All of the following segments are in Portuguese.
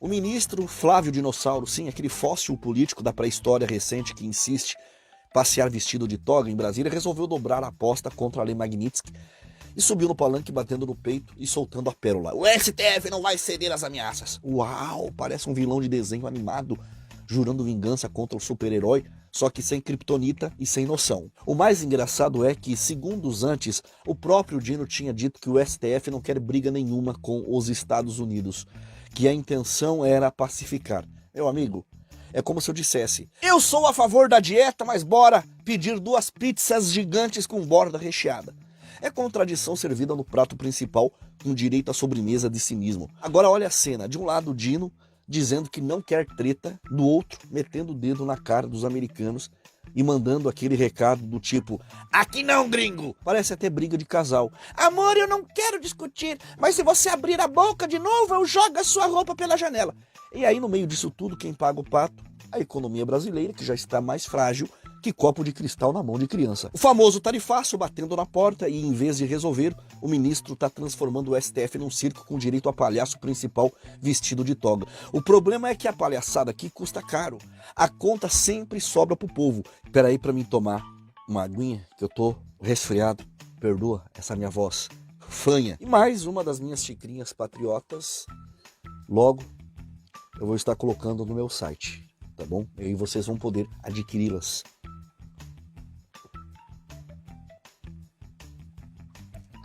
O ministro Flávio Dinossauro, sim, aquele fóssil político da pré-história recente que insiste passear vestido de toga em Brasília, resolveu dobrar a aposta contra a Lei Magnitsky e subiu no palanque batendo no peito e soltando a pérola. O STF não vai ceder às ameaças. Uau, parece um vilão de desenho animado, jurando vingança contra o super-herói, só que sem kriptonita e sem noção. O mais engraçado é que, segundos antes, o próprio Dino tinha dito que o STF não quer briga nenhuma com os Estados Unidos, que a intenção era pacificar. Meu amigo, é como se eu dissesse: eu sou a favor da dieta, mas bora pedir 2 pizzas gigantes com borda recheada. É contradição servida no prato principal, com direito à sobremesa de cinismo. Agora olha a cena, de um lado o Dino dizendo que não quer treta, do outro metendo o dedo na cara dos americanos e mandando aquele recado do tipo: aqui não, gringo! Parece até briga de casal. Amor, eu não quero discutir, mas se você abrir a boca de novo, eu jogo a sua roupa pela janela. E aí, no meio disso tudo, quem paga o pato? A economia brasileira, que já está mais frágil que copo de cristal na mão de criança. O famoso tarifaço batendo na porta e, em vez de resolver, o ministro está transformando o STF num circo com direito a palhaço principal vestido de toga. O problema é que a palhaçada aqui custa caro. A conta sempre sobra pro povo. Espera aí para mim tomar uma aguinha, que eu tô resfriado. Perdoa essa minha voz fanha. E mais uma das minhas xicrinhas patriotas, logo eu vou estar colocando no meu site, tá bom? E aí vocês vão poder adquiri-las.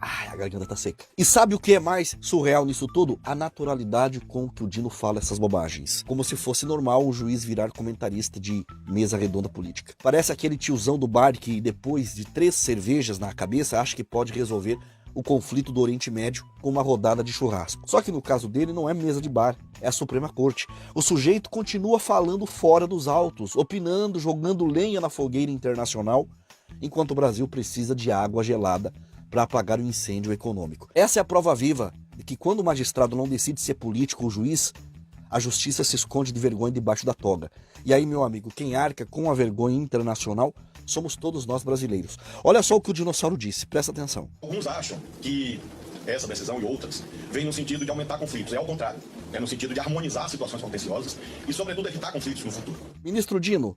Ai, a garganta tá seca. E sabe o que é mais surreal nisso tudo? A naturalidade com que o Dino fala essas bobagens. Como se fosse normal um juiz virar comentarista de mesa redonda política. Parece aquele tiozão do bar que, depois de 3 cervejas na cabeça, acha que pode resolver o conflito do Oriente Médio com uma rodada de churrasco. Só que no caso dele não é mesa de bar, é a Suprema Corte. O sujeito continua falando fora dos autos, opinando, jogando lenha na fogueira internacional, enquanto o Brasil precisa de água gelada para apagar o incêndio econômico. Essa é a prova viva de que quando o magistrado não decide ser político ou juiz, a justiça se esconde de vergonha debaixo da toga. E aí, meu amigo, quem arca com a vergonha internacional somos todos nós brasileiros. Olha só o que o Dinossauro disse, presta atenção. Alguns acham que essa decisão e outras vêm no sentido de aumentar conflitos. É ao contrário, é no sentido de harmonizar situações contenciosas e, sobretudo, evitar conflitos no futuro. Ministro Dino,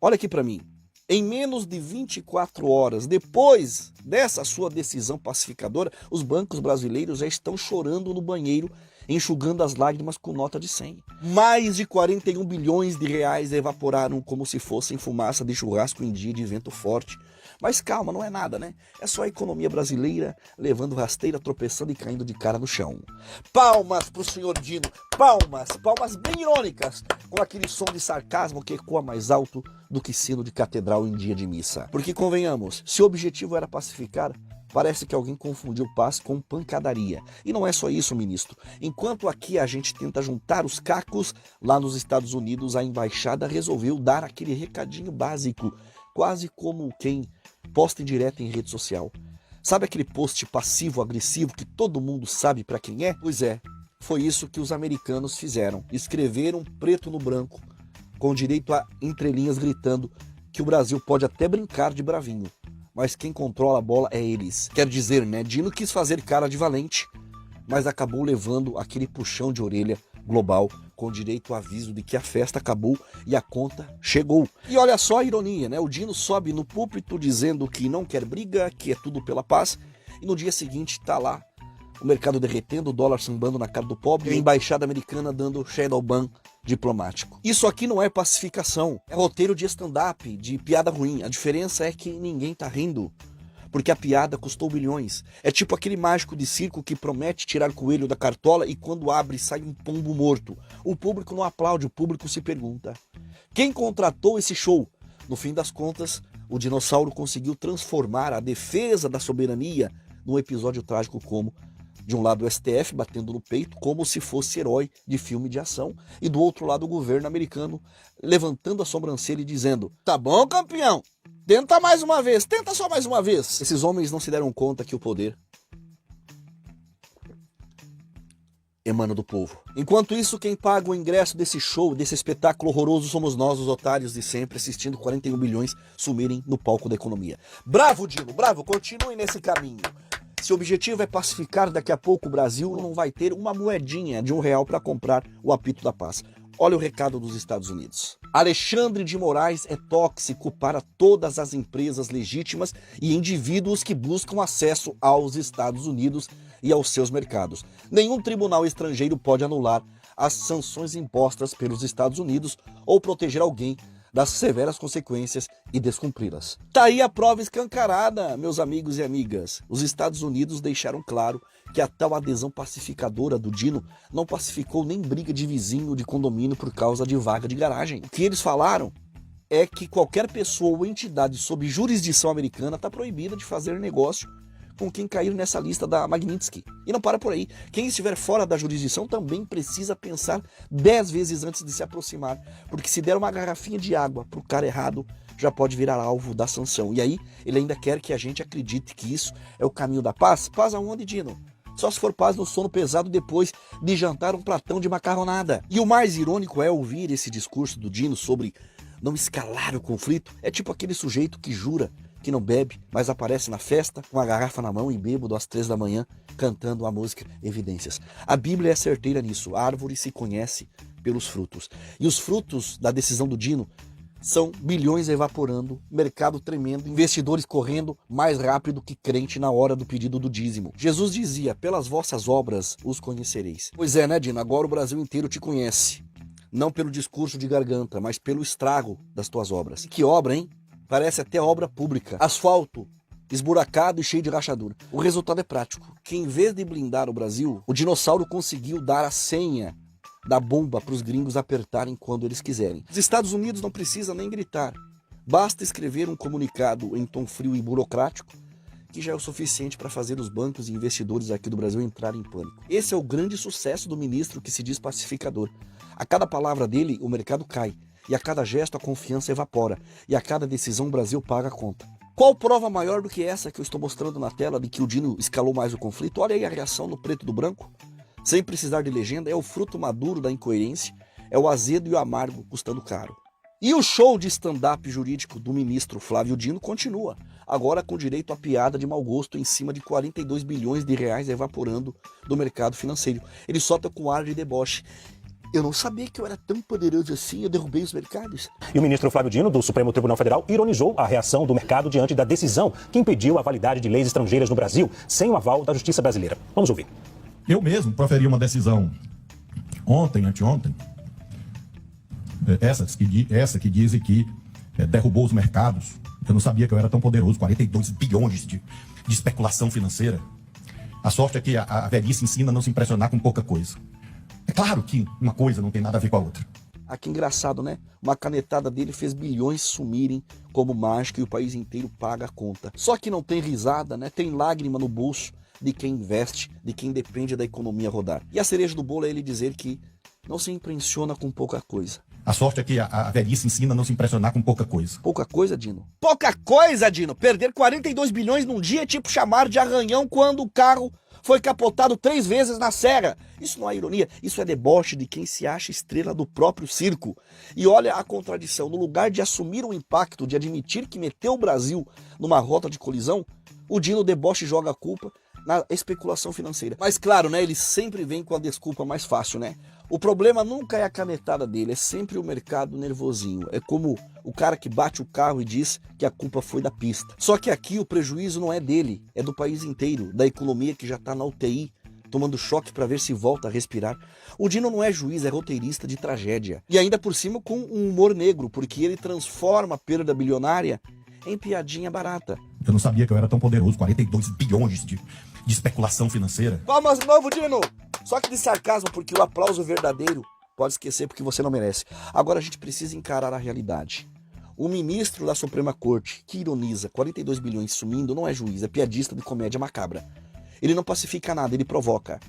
olha aqui para mim. Em menos de 24 horas depois dessa sua decisão pacificadora, os bancos brasileiros já estão chorando no banheiro, enxugando as lágrimas com nota de 100. Mais de 41 bilhões de reais evaporaram como se fossem fumaça de churrasco em dia de vento forte. Mas calma, não é nada, né? É só a economia brasileira levando rasteira, tropeçando e caindo de cara no chão. Palmas pro senhor Dino, palmas, palmas bem irônicas, com aquele som de sarcasmo que ecoa mais alto do que sino de catedral em dia de missa. Porque convenhamos, se o objetivo era pacificar, parece que alguém confundiu paz com pancadaria. E não é só isso, ministro. Enquanto aqui a gente tenta juntar os cacos, lá nos Estados Unidos a embaixada resolveu dar aquele recadinho básico, quase como quem posta em direto em rede social. Sabe aquele post passivo-agressivo que todo mundo sabe para quem é? Pois é, foi isso que os americanos fizeram. Escreveram preto no branco, com direito a entrelinhas gritando que o Brasil pode até brincar de bravinho, mas quem controla a bola é eles. Quer dizer, né, Dino quis fazer cara de valente, mas acabou levando aquele puxão de orelha global, com direito ao aviso de que a festa acabou e a conta chegou. E olha só a ironia, né? O Dino sobe no púlpito dizendo que não quer briga, que é tudo pela paz, e no dia seguinte tá lá o mercado derretendo, o dólar sambando na cara do pobre e a embaixada americana dando shadow ban diplomático. Isso aqui não é pacificação, é roteiro de stand-up, de piada ruim. A diferença é que ninguém tá rindo, porque a piada custou bilhões. É tipo aquele mágico de circo que promete tirar coelho da cartola e quando abre sai um pombo morto. O público não aplaude, o público se pergunta: quem contratou esse show? No fim das contas, o Dinossauro conseguiu transformar a defesa da soberania num episódio trágico como, de um lado o STF batendo no peito como se fosse herói de filme de ação, e do outro lado o governo americano levantando a sobrancelha e dizendo: tá bom, campeão, tenta mais uma vez, tenta só mais uma vez. Esses homens não se deram conta que o poder emana do povo. Enquanto isso, quem paga o ingresso desse show, desse espetáculo horroroso, somos nós, os otários de sempre, assistindo 41 bilhões sumirem no palco da economia. Bravo, Dino, bravo, continue nesse caminho. Se o objetivo é pacificar, daqui a pouco o Brasil não vai ter uma moedinha de R$1 para comprar o apito da paz. Olha o recado dos Estados Unidos. Alexandre de Moraes é tóxico para todas as empresas legítimas e indivíduos que buscam acesso aos Estados Unidos e aos seus mercados. Nenhum tribunal estrangeiro pode anular as sanções impostas pelos Estados Unidos ou proteger alguém das severas consequências e descumpri-las. Tá aí a prova escancarada, meus amigos e amigas. Os Estados Unidos deixaram claro que a tal adesão pacificadora do Dino não pacificou nem briga de vizinho de condomínio por causa de vaga de garagem. O que eles falaram é que qualquer pessoa ou entidade sob jurisdição americana está proibida de fazer negócio com quem cair nessa lista da Magnitsky. E não para por aí. Quem estiver fora da jurisdição também precisa pensar 10 vezes antes de se aproximar, porque se der uma garrafinha de água pro cara errado, já pode virar alvo da sanção. E aí, ele ainda quer que a gente acredite que isso é o caminho da paz? Paz aonde, Dino? Só se for paz no sono pesado depois de jantar um pratão de macarronada. E o mais irônico é ouvir esse discurso do Dino sobre não escalar o conflito. É tipo aquele sujeito que jura que não bebe, mas aparece na festa com a garrafa na mão e bêbado às 3 da manhã, cantando a música Evidências. A Bíblia é certeira nisso. A árvore se conhece pelos frutos. E os frutos da decisão do Dino são bilhões evaporando, mercado tremendo, investidores correndo mais rápido que crente na hora do pedido do dízimo. Jesus dizia, pelas vossas obras os conhecereis. Pois é, né, Dino? Agora o Brasil inteiro te conhece. Não pelo discurso de garganta, mas pelo estrago das tuas obras. Que obra, hein? Parece até obra pública. Asfalto esburacado e cheio de rachadura. O resultado é prático. Que em vez de blindar o Brasil, o dinossauro conseguiu dar a senha da bomba para os gringos apertarem quando eles quiserem. Os Estados Unidos não precisam nem gritar. Basta escrever um comunicado em tom frio e burocrático, que já é o suficiente para fazer os bancos e investidores aqui do Brasil entrarem em pânico. Esse é o grande sucesso do ministro que se diz pacificador. A cada palavra dele, o mercado cai. E a cada gesto a confiança evapora. E a cada decisão o Brasil paga a conta. Qual prova maior do que essa que eu estou mostrando na tela de que o Dino escalou mais o conflito? Olha aí a reação no preto do branco. Sem precisar de legenda, é o fruto maduro da incoerência. É o azedo e o amargo custando caro. E o show de stand-up jurídico do ministro Flávio Dino continua. Agora com direito a piada de mau gosto em cima de 42 bilhões de reais evaporando do mercado financeiro. Ele solta com ar de deboche. Eu não sabia que eu era tão poderoso assim, eu derrubei os mercados. E o ministro Flávio Dino, do Supremo Tribunal Federal, ironizou a reação do mercado diante da decisão que impediu a validade de leis estrangeiras no Brasil, sem o aval da justiça brasileira. Vamos ouvir. Eu mesmo proferi uma decisão ontem, anteontem, essa que dizem que derrubou os mercados. Eu não sabia que eu era tão poderoso, 42 bilhões de especulação financeira. A sorte é que a velhice ensina a não se impressionar com pouca coisa. É claro que uma coisa não tem nada a ver com a outra. Ah, que engraçado, né? Uma canetada dele fez bilhões sumirem como mágica e o país inteiro paga a conta. Só que não tem risada, né? Tem lágrima no bolso de quem investe, de quem depende da economia rodar. E a cereja do bolo é ele dizer que não se impressiona com pouca coisa. A sorte é que a velhice ensina a não se impressionar com pouca coisa. Pouca coisa, Dino? Pouca coisa, Dino! Perder 42 bilhões num dia é tipo chamar de arranhão quando o carro foi capotado 3 vezes na serra. Isso não é ironia, isso é deboche de quem se acha estrela do próprio circo. E olha a contradição, no lugar de assumir o impacto, de admitir que meteu o Brasil numa rota de colisão, o Dino deboche joga a culpa na especulação financeira. Mas claro, né, ele sempre vem com a desculpa mais fácil, né? O problema nunca é a canetada dele, é sempre o mercado nervosinho. É como o cara que bate o carro e diz que a culpa foi da pista. Só que aqui o prejuízo não é dele, é do país inteiro, da economia que já está na UTI, tomando choque para ver se volta a respirar. O Dino não é juiz, é roteirista de tragédia. E ainda por cima com um humor negro, porque ele transforma a perda bilionária em piadinha barata. Eu não sabia que eu era tão poderoso, 42 bilhões de especulação financeira. Palmas de novo, Dino! Só que de sarcasmo, porque o aplauso verdadeiro pode esquecer porque você não merece. Agora a gente precisa encarar a realidade. O ministro da Suprema Corte, que ironiza 42 bilhões sumindo, não é juiz, é piadista de comédia macabra. Ele não pacifica nada, ele provoca.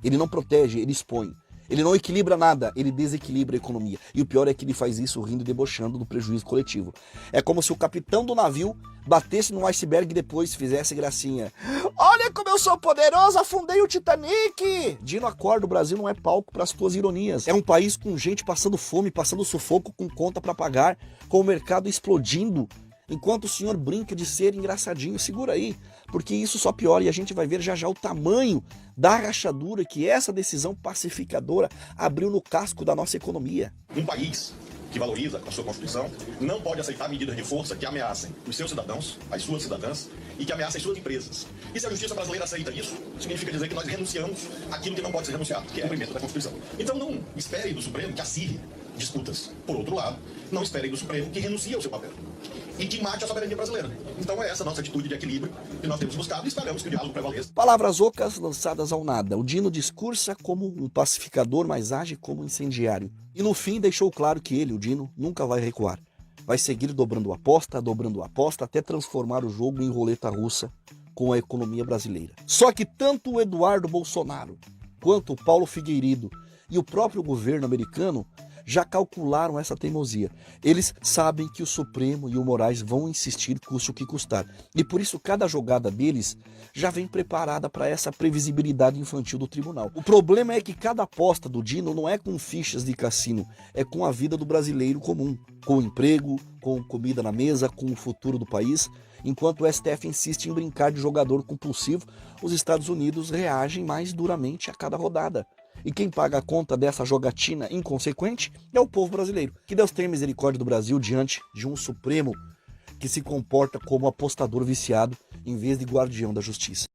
Ele não protege, ele expõe. Ele não equilibra nada, ele desequilibra a economia. E o pior é que ele faz isso rindo e debochando do prejuízo coletivo. É como se o capitão do navio batesse num iceberg e depois fizesse gracinha. Olha como eu sou poderoso, afundei o Titanic! Dino, acorda, o Brasil não é palco para as tuas ironias. É um país com gente passando fome, passando sufoco, com conta para pagar, com o mercado explodindo Enquanto o senhor brinca de ser engraçadinho, segura aí, porque isso só piora e a gente vai ver já já o tamanho da rachadura que essa decisão pacificadora abriu no casco da nossa economia. Um país que valoriza a sua Constituição não pode aceitar medidas de força que ameacem os seus cidadãos, as suas cidadãs, e que ameacem as suas empresas. E se a justiça brasileira aceita isso, significa dizer que nós renunciamos àquilo que não pode ser renunciado, que é o cumprimento da Constituição. Então não espere do Supremo que acirre disputas. Por outro lado, não esperem do Supremo que renuncie ao seu papel e que mate a soberania brasileira. Então é essa nossa atitude de equilíbrio que nós temos buscado e esperamos que o diálogo prevaleça. Palavras ocas lançadas ao nada. O Dino discursa como um pacificador, mas age como um incendiário. E no fim deixou claro que ele, o Dino, nunca vai recuar. Vai seguir dobrando aposta, até transformar o jogo em roleta russa com a economia brasileira. Só que tanto o Eduardo Bolsonaro quanto o Paulo Figueiredo e o próprio governo americano já calcularam essa teimosia. Eles sabem que o Supremo e o Moraes vão insistir, custe o que custar. E por isso cada jogada deles já vem preparada para essa previsibilidade infantil do tribunal. O problema é que cada aposta do Dino não é com fichas de cassino, é com a vida do brasileiro comum, com emprego, com comida na mesa, com o futuro do país. Enquanto o STF insiste em brincar de jogador compulsivo, os Estados Unidos reagem mais duramente a cada rodada. E quem paga a conta dessa jogatina inconsequente é o povo brasileiro. Que Deus tenha misericórdia do Brasil diante de um Supremo que se comporta como apostador viciado em vez de guardião da justiça.